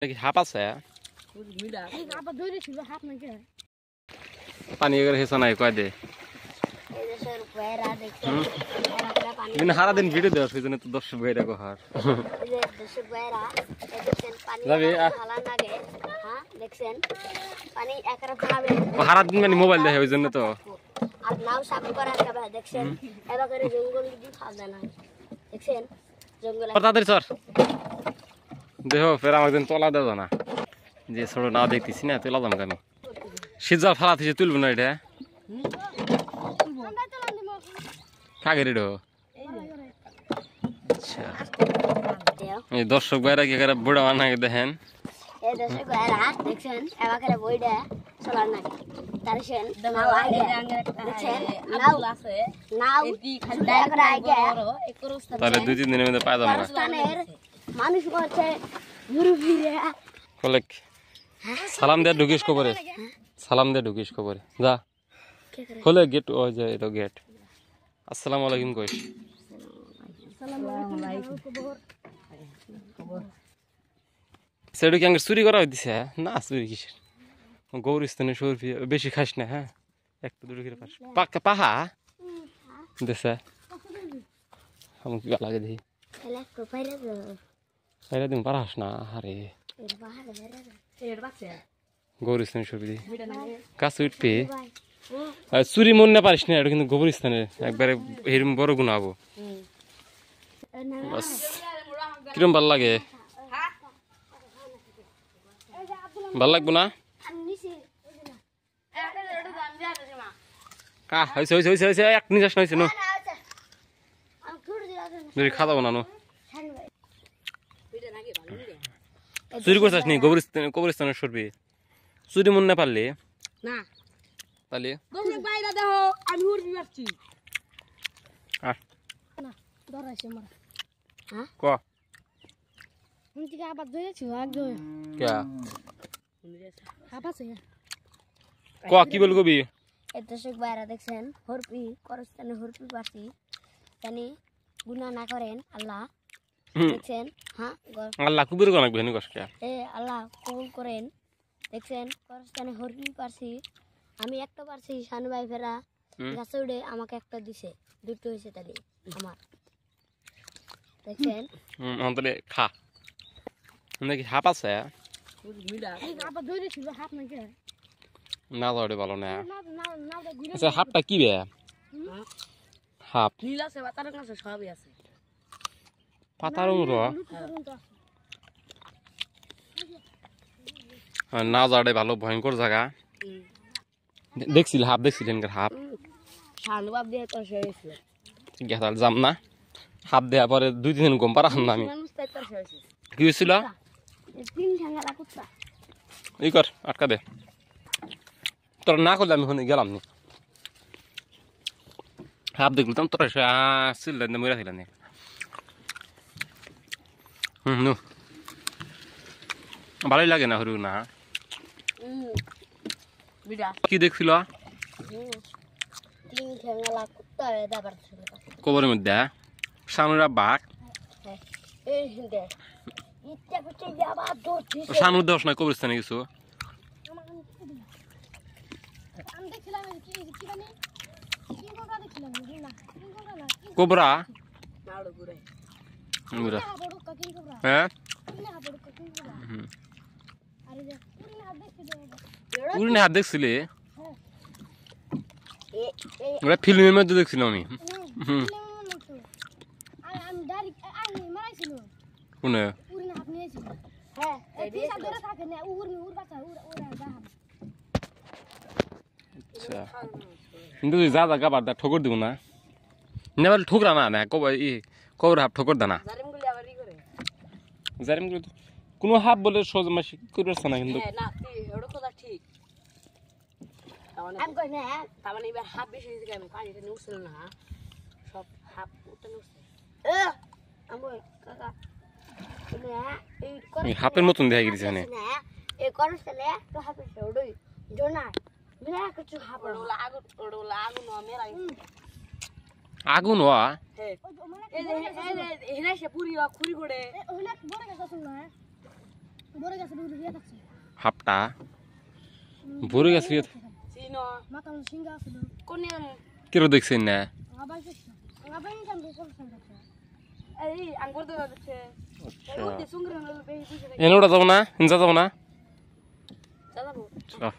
নাকি হাপ আছে পানি হেসা নাই কয় দে হারা দিন ভিডিও দেওয়া সেই জন্য তো দর্শক ভাইরা কহার হারা দিন মানে মোবাইল দেখে ওই জন্য তো তাদের স্যার দেখো ফের আমার দিন তোলা দেওয়া না যে ছোট না দেখতেছি না তোলা দাম আমি সিজার ফালা থেকে তুলব না এটা কাকে রেডো আচ্ছা এই দর্শক ভাইরা কি করে বুড়া বানাকে দেখেন এই দর্শক ভাইরা দেখছেন এবারে বইটা চলার না তারছেন নাও আগে দেখছেন নাও আছে নাও খালি আগে তাহলে 2-3 দিনের মধ্যে পাওয়া যাবে না স্থানের মানুষ করছে গুরু ফিরে কলেক সালাম দে ঢুকিস কবরে সালাম দে ঢুকিস কবরে যা খোলে গেট ওই যে এটা গেট আসসালামু আলাইকুম কইস আসসালামু আলাইকুম খবর সেটা কি আগে চুরি করা হইছে না চুরি কিসের গৌরস্থানে সরফি বেশি খাস না হ্যাঁ একটু দূরে করে পাস পাকা পাহা দেশে আমি কি লাগে দেখি এলা কোপাইরা দো আরে দিন পারাস না আরে এর বাহারে এর বাচ্চা গৌরস্থানে সরফি কাজ উঠবে চুরি মন না পারিস না এটা কিন্তু গৌরস্থানে একবারে এরকম বড় গুণ হবো বাস কিরম ভাল লাগে ভাল লাগবো না এক নিজাস নইছে নো খাওয়া না চুরি করছিস নি কবরস্থানের সরবি চুরি মন না পারলে না তাহলে বাইরে দেখো আমি উড়বি পারছি না ধরাইছে মারা হ্যাঁ ক আমি থেকে আবার ধরেছি আগে কে হাবাছে ক কি বল কবি এই দর্শক ভাইরা দেখছেন হরপি করস্থানে হরপি পারছি জানি গুনাহ না করেন আল্লাহ দেখছেন হ্যাঁ আল্লাহ কুবির কোন লাগবে নি কষ্ট এ আল্লাহ কবুল করেন দেখছেন করস্থানে হরপি পারছি আমি একটা পারছি শানু ভাই ফেরা গাছে উড়ে আমাকে একটা দিছে দুটো হয়েছে তাহলে আমার দেখছেন তাহলে খা নাকি হাপ আছে আবার ধরেছিল হাত নাকি না ধরে ভালো না আচ্ছা হাপটা কি বে হাপ নীল আছে বা তার কাছে সবই আছে পাতার উড়ো না যাড়ে ভালো ভয়ঙ্কর জায়গা দেখছিল হাপ দেখছিলেন হাপ শানু বাপ দিয়ে তো হয়েছিল গেছাল যাম না হাপ দেওয়া পরে 2-3 দিন গম পারাম না আমি মানুষ তাই তো হয়েছে কি হয়েছিল তিন ঠ্যাঙ্গা কুত্তা এই কর আটকা দে তোর না করলে আমি ওখানে গেলাম নি হাফ দেখলাম তোর আসছিল মরা ছিল নি নু ভালোই লাগে না হরু না কি দেখছিল তিন ঠ্যাঙ্গা কুত্তা দাবার ছিল কবরের মধ্যে সানুরা বাঘ এই হিন্দে ইচ্ছা করছে আবার ধরছিস সানুর দোষ নয় কবরস্থানে কিছু আমি দেখছিলাম কি জানি কি কোটা দেখছিলাম না কি কোটা না কোবরা নাড়ু ঘুরে বুড়া বড় কাকিং কোবরা হ্যাঁ না বড় কাকিং কোবরা আরে যে পুরি হাত দেখছিস উড়নে হাত দেখছিলে এই ওরা ফিল্মের মধ্যে দেখছিলাম আমি আমি ডাইরেক্ট আমি মারাইছিল কোনে পুরি হাত নিয়েছিল হ্যাঁ এই সাথে ধরে থাকে না উড় বাচ্চা উড় দাহাম আচ্ছা কিন্তু যা যা গাবার দা ঠোকর দিব না নেবাল ঠোকরা না না কবর হাফ ঠোকর দানা জারিমগুলি আবার ই করে জারিম করে কোনো হাফ বলে সহজ মাসি করবে না কিন্তু না তুই ওটা কথা ঠিক আমি কই না তার মানে এবার হাফ বেশি হয়েছে আমি পানিটা নিউছিল না সব হাফ উঠতে নিউছে আমি কাকা এই হাফের মতন দেখা গেছে এখানে এই করছলে তো হাফে ওড়ই জোনা মিলা কিছু হাফ ওড়লা আগুন মেরা আগুন হওয়া হ্যাঁ এই যে হেনা সে পুরি খুরি করে ওনা বড় কথা শুন না বড় গাছে দুধ দিয়ে থাকছে হাপটা বড় গাছ চিনো মাথা সিঙ্গা আছে কোন কেউ দেখছেন না আবার আবার নিতাম বেশি থাকছে এই আঙ্গুর তো যাচ্ছে এই ওতে সুঙ্গরে হলো বেশি এনে ওটা যাবো না হিংসা যাবো না চালাবো আহ।